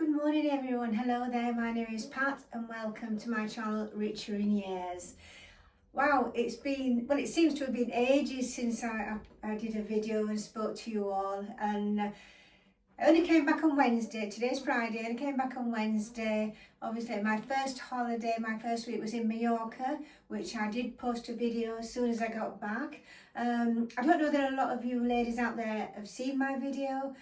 Good morning everyone, hello there, my name is Pat and welcome to my channel Richer in Years. Wow, it seems to have been ages since I did a video and spoke to you all, and I only came back on Wednesday. Today's Friday, and I came back on Wednesday. Obviously my first holiday, my first week was in Mallorca, which I did post a video as soon as I got back. I don't know that a lot of you ladies out there have seen my video.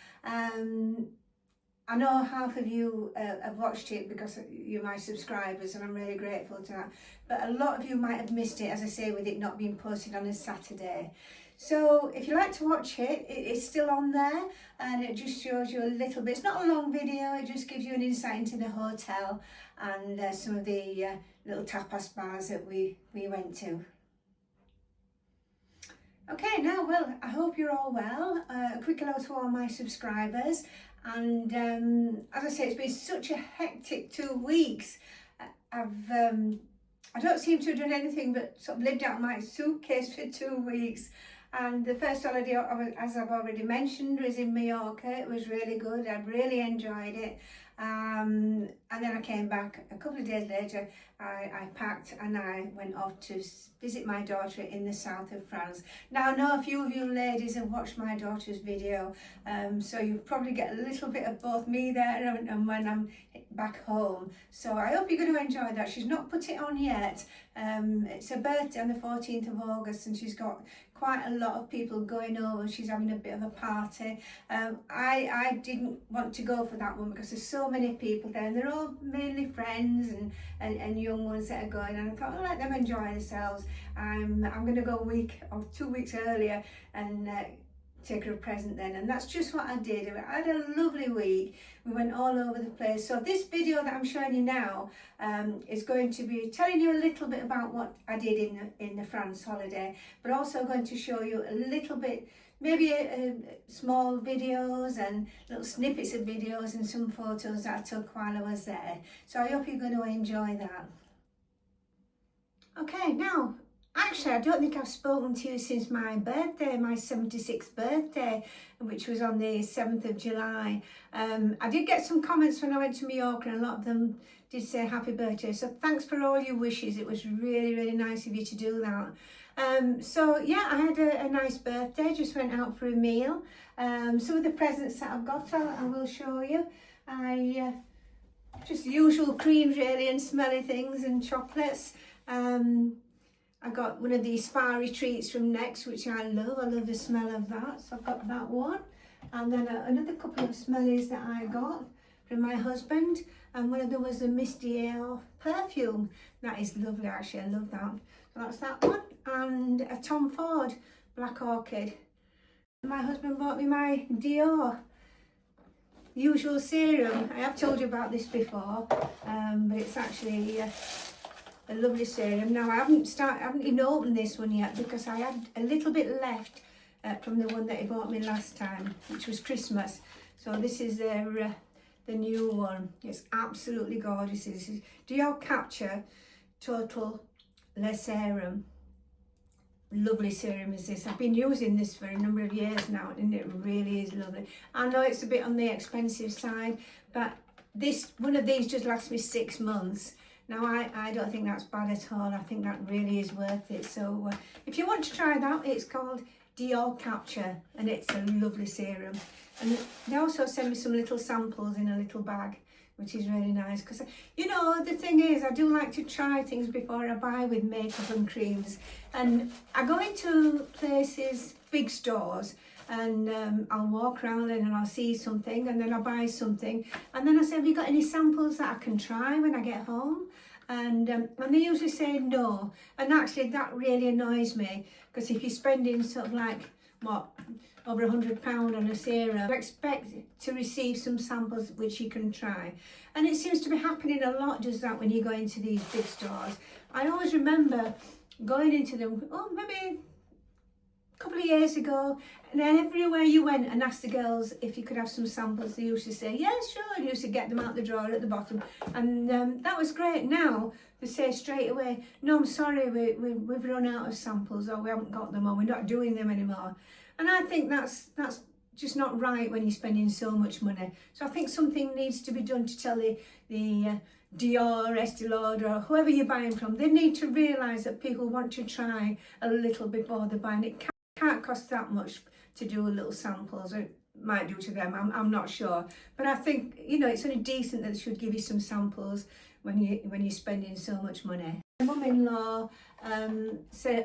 I know half of you have watched it because you're my subscribers, and I'm really grateful to that. But a lot of you might have missed it, as I say, with it not being posted on a Saturday. So if you like to watch it, it's still on there, and it just shows you a little bit. It's not a long video, it just gives you an insight into the hotel and some of the little tapas bars that we went to. Okay, now, well, I hope you're all well. A quick hello to all my subscribers. And as I say, it's been such a hectic 2 weeks. I don't seem to have done anything but sort of lived out my suitcase for 2 weeks. And the first holiday, as I've already mentioned, was in Mallorca. It was really good. I really enjoyed it. And then I came back a couple of days later. I packed and I went off to visit my daughter in the south of France. Now, I know a few of you ladies have watched my daughter's video, so you probably get a little bit of both me there and when I'm back home. So I hope you're going to enjoy that. She's not put it on yet. It's her birthday on the 14th of August, and she's got quite a lot of people going over. She's having a bit of a party. I didn't want to go for that one because there's so many people there, and they're all mainly friends and young ones that are going, and I thought I'll let them enjoy themselves. I'm going to go a week or 2 weeks earlier and take her a present then, and that's just what I did. I had a lovely week. We went all over the place. So this video that I'm showing you now is going to be telling you a little bit about what I did in the France holiday, but also going to show you a little bit, maybe small videos and little snippets of videos and some photos that I took while I was there. So I hope you're going to enjoy that. Okay, now, actually, I don't think I've spoken to you since my birthday, my 76th birthday, which was on the 7th of July. I did get some comments when I went to Mallorca, and a lot of them did say happy birthday. So thanks for all your wishes. It was really, really nice of you to do that. So yeah, I had a nice birthday, just went out for a meal. Some of the presents that I've got, I will show you. Just the usual creams really, and smelly things and chocolates. I got one of these spa retreats from Next, which I love the smell of that, so I've got that one. And then another couple of smellies that I got from my husband, and one of them was a Misty Air perfume. That is lovely, actually, I love that. So that's that one, and a Tom Ford Black Orchid. My husband bought me my Dior Usual Serum. I have told you about this before, but it's actually a lovely serum. Now I haven't even opened this one yet because I had a little bit left from the one that he bought me last time, which was Christmas. So this is the new one. It's absolutely gorgeous. This is Dior Capture Total Le Serum. Lovely serum is this. I've been using this for a number of years now, and it really is lovely. I know it's a bit on the expensive side, but one of these just lasts me 6 months. Now, I don't think that's bad at all. I think that really is worth it. So if you want to try that, it's called Dior Capture, and it's a lovely serum. And they also send me some little samples in a little bag, which is really nice. Because, you know, the thing is, I do like to try things before I buy with makeup and creams. And I go into places, big stores, and I'll walk around and I'll see something, and then I'll buy something, and then I say, have you got any samples that I can try when I get home? And they usually say no, and actually that really annoys me, because if you're spending sort of like, what, over £100 on a serum, I expect to receive some samples which you can try. And it seems to be happening a lot, does that, when you go into these big stores. I always remember going into them, maybe a couple of years ago, and then everywhere you went and asked the girls if you could have some samples, they used to say, yeah, sure, and you used to get them out the drawer at the bottom, and that was great. Now they say straight away, no, I'm sorry, we've run out of samples, or we haven't got them, or we're not doing them anymore. And I think that's just not right when you're spending so much money. So I think something needs to be done to tell the Dior, Estee Lauder, or whoever you're buying from. They need to realise that people want to try a little before they're buying. It can't cost that much to do a little samples. It might do to them, I'm not sure. But I think, you know, it's only decent that they should give you some samples when you're spending so much money. My mum-in-law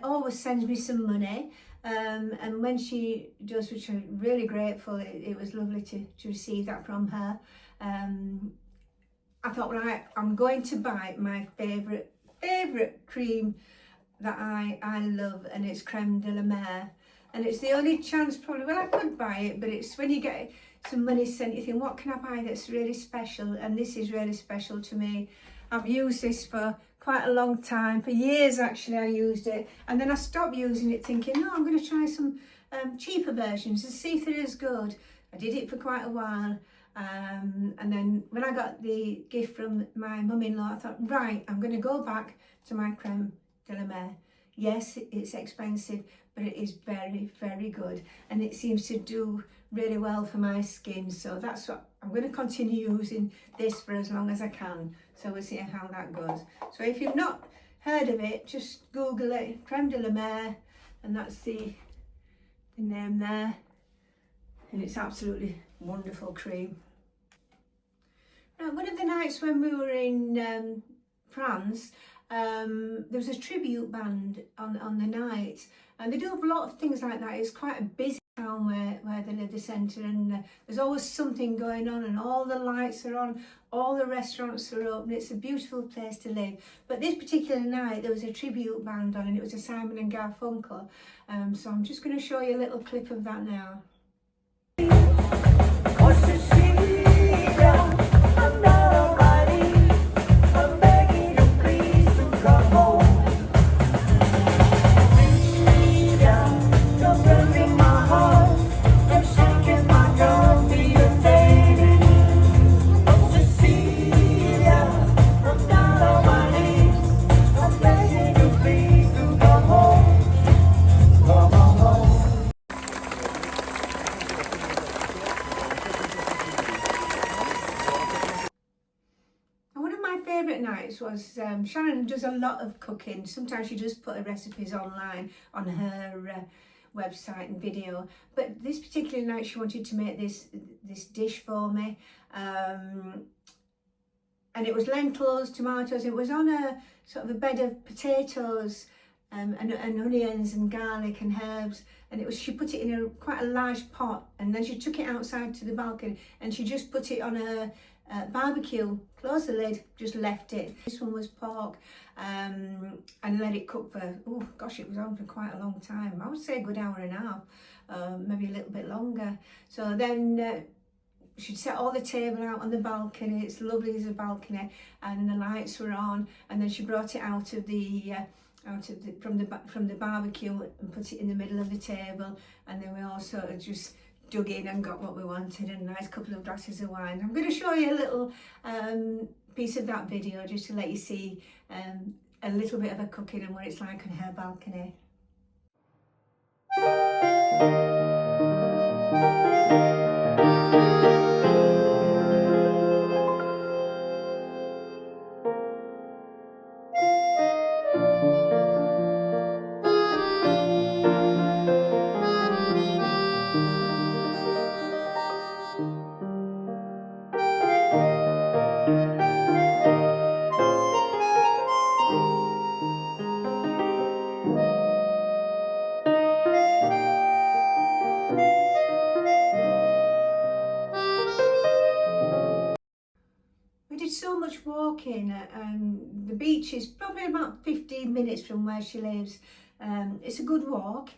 always sends me some money. And when she does, which I'm really grateful, it was lovely to receive that from her. I thought, right, I'm going to buy my favourite cream that I love, and it's creme de la mer. And it's the only chance probably, well, I could buy it, but it's when you get some money sent, you think, what can I buy that's really special? And this is really special to me. I've used this for quite a long time, for years actually I used it, and then I stopped using it thinking, no, I'm going to try some cheaper versions and see if they're as good. I did it for quite a while, and then when I got the gift from my mum-in-law, I thought, right, I'm going to go back to my creme de la mer. Yes, it's expensive, but it is very, very good, and it seems to do really well for my skin. So that's what I'm going to continue using this for as long as I can. So we'll see how that goes. So if you've not heard of it, just Google it, creme de la mer, and that's the name there. And it's absolutely wonderful cream. Now, one of the nights when we were in France, there was a tribute band on the night, and they do a lot of things like that. It's quite a busy town where they live, the centre, and there's always something going on, and all the lights are on, all the restaurants are open. It's a beautiful place to live. But this particular night there was a tribute band on, and it was a Simon and Garfunkel. So I'm just going to show you a little clip of that now. Nights was Sharron does a lot of cooking. Sometimes she does put her recipes online on her website and video, but this particular night she wanted to make this dish for me, and it was lentils, tomatoes. It was on a sort of a bed of potatoes and onions and garlic and herbs, and she put it in quite a large pot, and then she took it outside to the balcony and she just put it on a barbecue, closed the lid, just left it. This one was pork, and let it cook for, oh gosh, it was on for quite a long time. I would say a good hour and a half, maybe a little bit longer. So then she'd set all the table out on the balcony. It's lovely as a balcony, and the lights were on, and then she brought it out of the from the barbecue and put it in the middle of the table, and then we all sort of just dug in and got what we wanted, and a nice couple of glasses of wine. I'm going to show you a little piece of that video just to let you see a little bit of her cooking and what it's like on her balcony. So much walking, and the beach is probably about 15 minutes from where she lives. It's a good walk,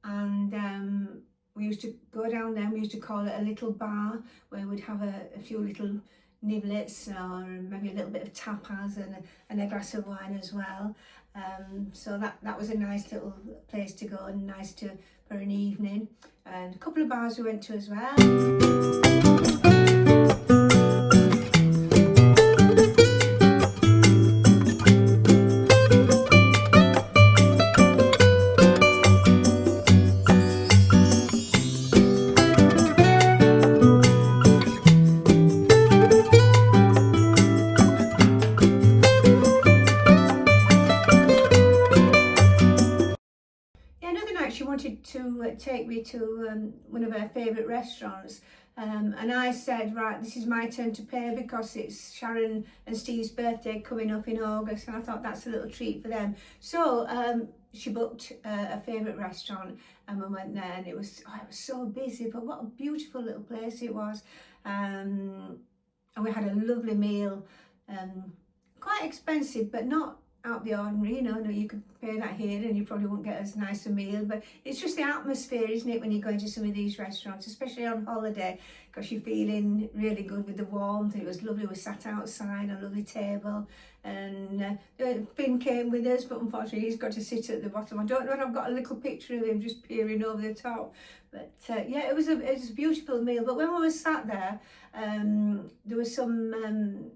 and we used to go down there. We used to call it a little bar, where we'd have a few little niblets or maybe a little bit of tapas and a glass of wine as well. So that was a nice little place to go, and nice for an evening. And a couple of bars we went to as well. take me to one of her favourite restaurants. And I said, right, this is my turn to pay because it's Sharron and Steve's birthday coming up in August, and I thought that's a little treat for them. So she booked a favourite restaurant, and we went there, and it was so busy, but what a beautiful little place it was. And we had a lovely meal, quite expensive, but not out the ordinary, you know. No, you could pay that here and you probably won't get as nice a meal, but it's just the atmosphere, isn't it, when you go into some of these restaurants, especially on holiday, because you're feeling really good with the warmth. It was lovely. We sat outside, a lovely table, and Finn came with us, but unfortunately he's got to sit at the bottom. I don't know if I've got a little picture of him just peering over the top, but yeah, it was a beautiful meal. But when we were sat there, there was some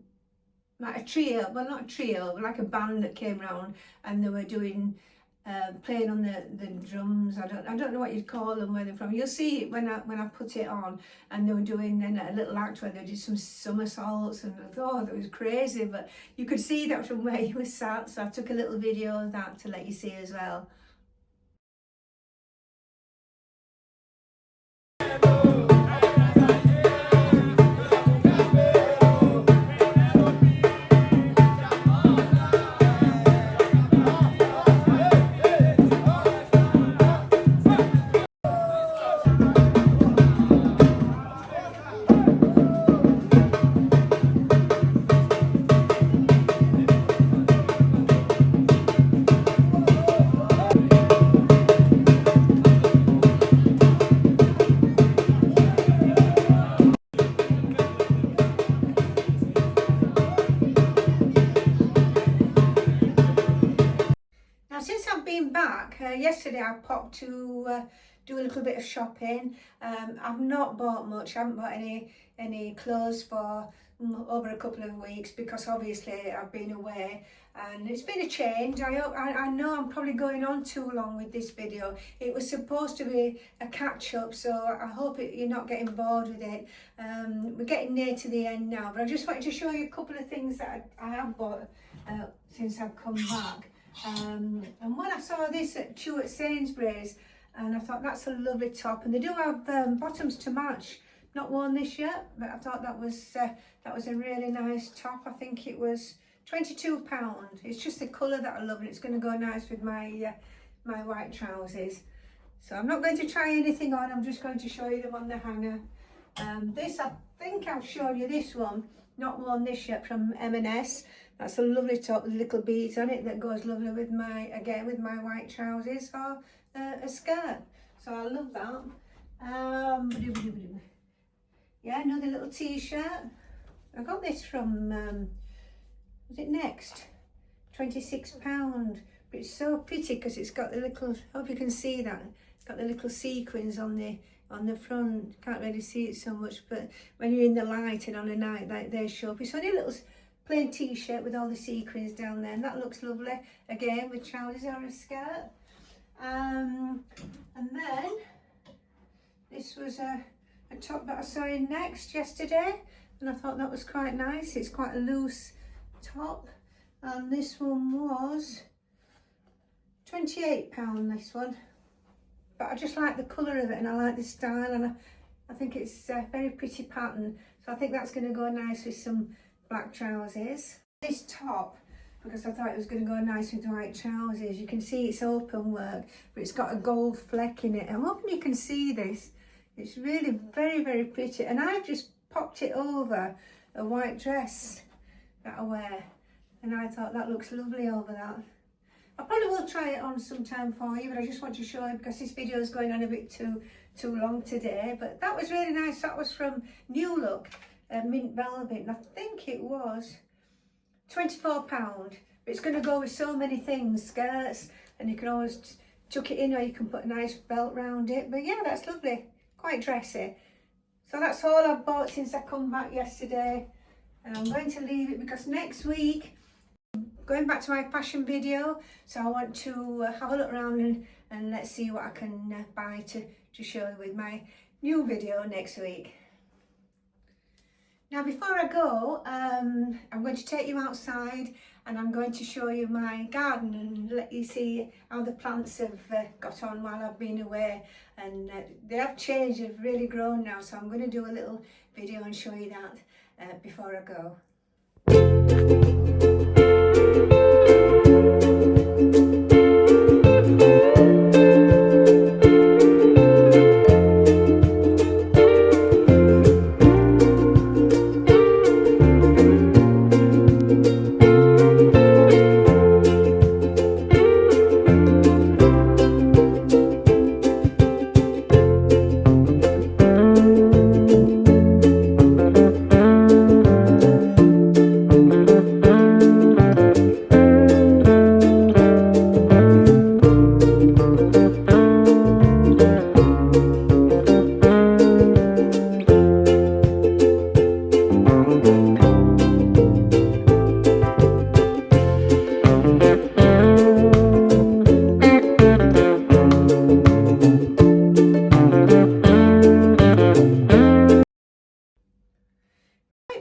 like a trio, well not a trio, but like a band that came round, and they were doing playing on the drums. I don't know what you'd call them, where they're from. You'll see it when I put it on, and they were doing then a little act where they did some somersaults, and I thought that was crazy, but you could see that from where you were sat, so I took a little video of that to let you see as well. Since I've been back, yesterday I popped to do a little bit of shopping. I've not bought much. I haven't bought any clothes for over a couple of weeks because obviously I've been away and it's been a change. I know I'm probably going on too long with this video. It was supposed to be a catch up, so I hope you're not getting bored with it. We're getting near to the end now, but I just wanted to show you a couple of things that I have bought since I've come back. And when I saw this at Tu Sainsburys, and I thought that's a lovely top, and they do have bottoms to match. Not worn this yet, but I thought that was a really nice top. I think it was £22. It's just the colour that I love, and it's going to go nice with my my white trousers. So I'm not going to try anything on. I'm just going to show you them on the hanger. This, I think I've shown you this one. Not worn this yet, from M&S. That's a lovely top with little beads on it that goes lovely with my white trousers or a skirt. So I love that. Yeah, another little t-shirt. I got this from, was it Next? £26. But it's so pretty because it's got the little, I hope you can see that. It's got the little sequins on the front. Can't really see it so much, but when you're in the light and on a night like they show up. It's only a little plain t-shirt with all the sequins down there, and that looks lovely again with trousers or a skirt. And then this was a top that I saw in Next yesterday, and I thought that was quite nice. It's quite a loose top, and this one was £28, this one, but I just like the colour of it and I like the style, and I think it's a very pretty pattern, so I think that's going to go nice with some black trousers. This top, because I thought it was going to go nice with white trousers, you can see it's open work, but it's got a gold fleck in it. I'm hoping you can see this. It's really very, very pretty, and I've just popped it over a white dress that I wear, and I thought that looks lovely over that. I probably will try it on sometime for you, but I just want to show you because this video is going on a bit too long today. But that was really nice. That was from New Look, mint velvet, and I think it was £24. But it's going to go with so many things, skirts, and you can always tuck it in, or you can put a nice belt round it. But yeah, that's lovely, quite dressy. So that's all I've bought since I come back yesterday, and I'm going to leave it because next week going back to my fashion video, so I want to have a look around and let's see what I can buy to show you with my new video next week. Now before I go, I'm going to take you outside and I'm going to show you my garden and let you see how the plants have got on while I've been away, and they have changed, they've really grown now, so I'm going to do a little video and show you that before I go.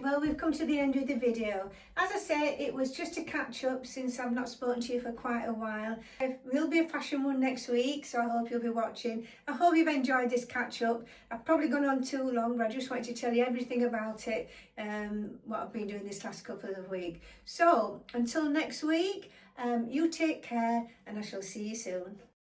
Well, we've come to the end of the video. As I say, it was just a catch up since I've not spoken to you for quite a while. There will be a fashion one next week, so I hope you'll be watching. I hope you've enjoyed this catch up. I've probably gone on too long, but I just wanted to tell you everything about it, what I've been doing this last couple of weeks. So until next week, you take care and I shall see you soon.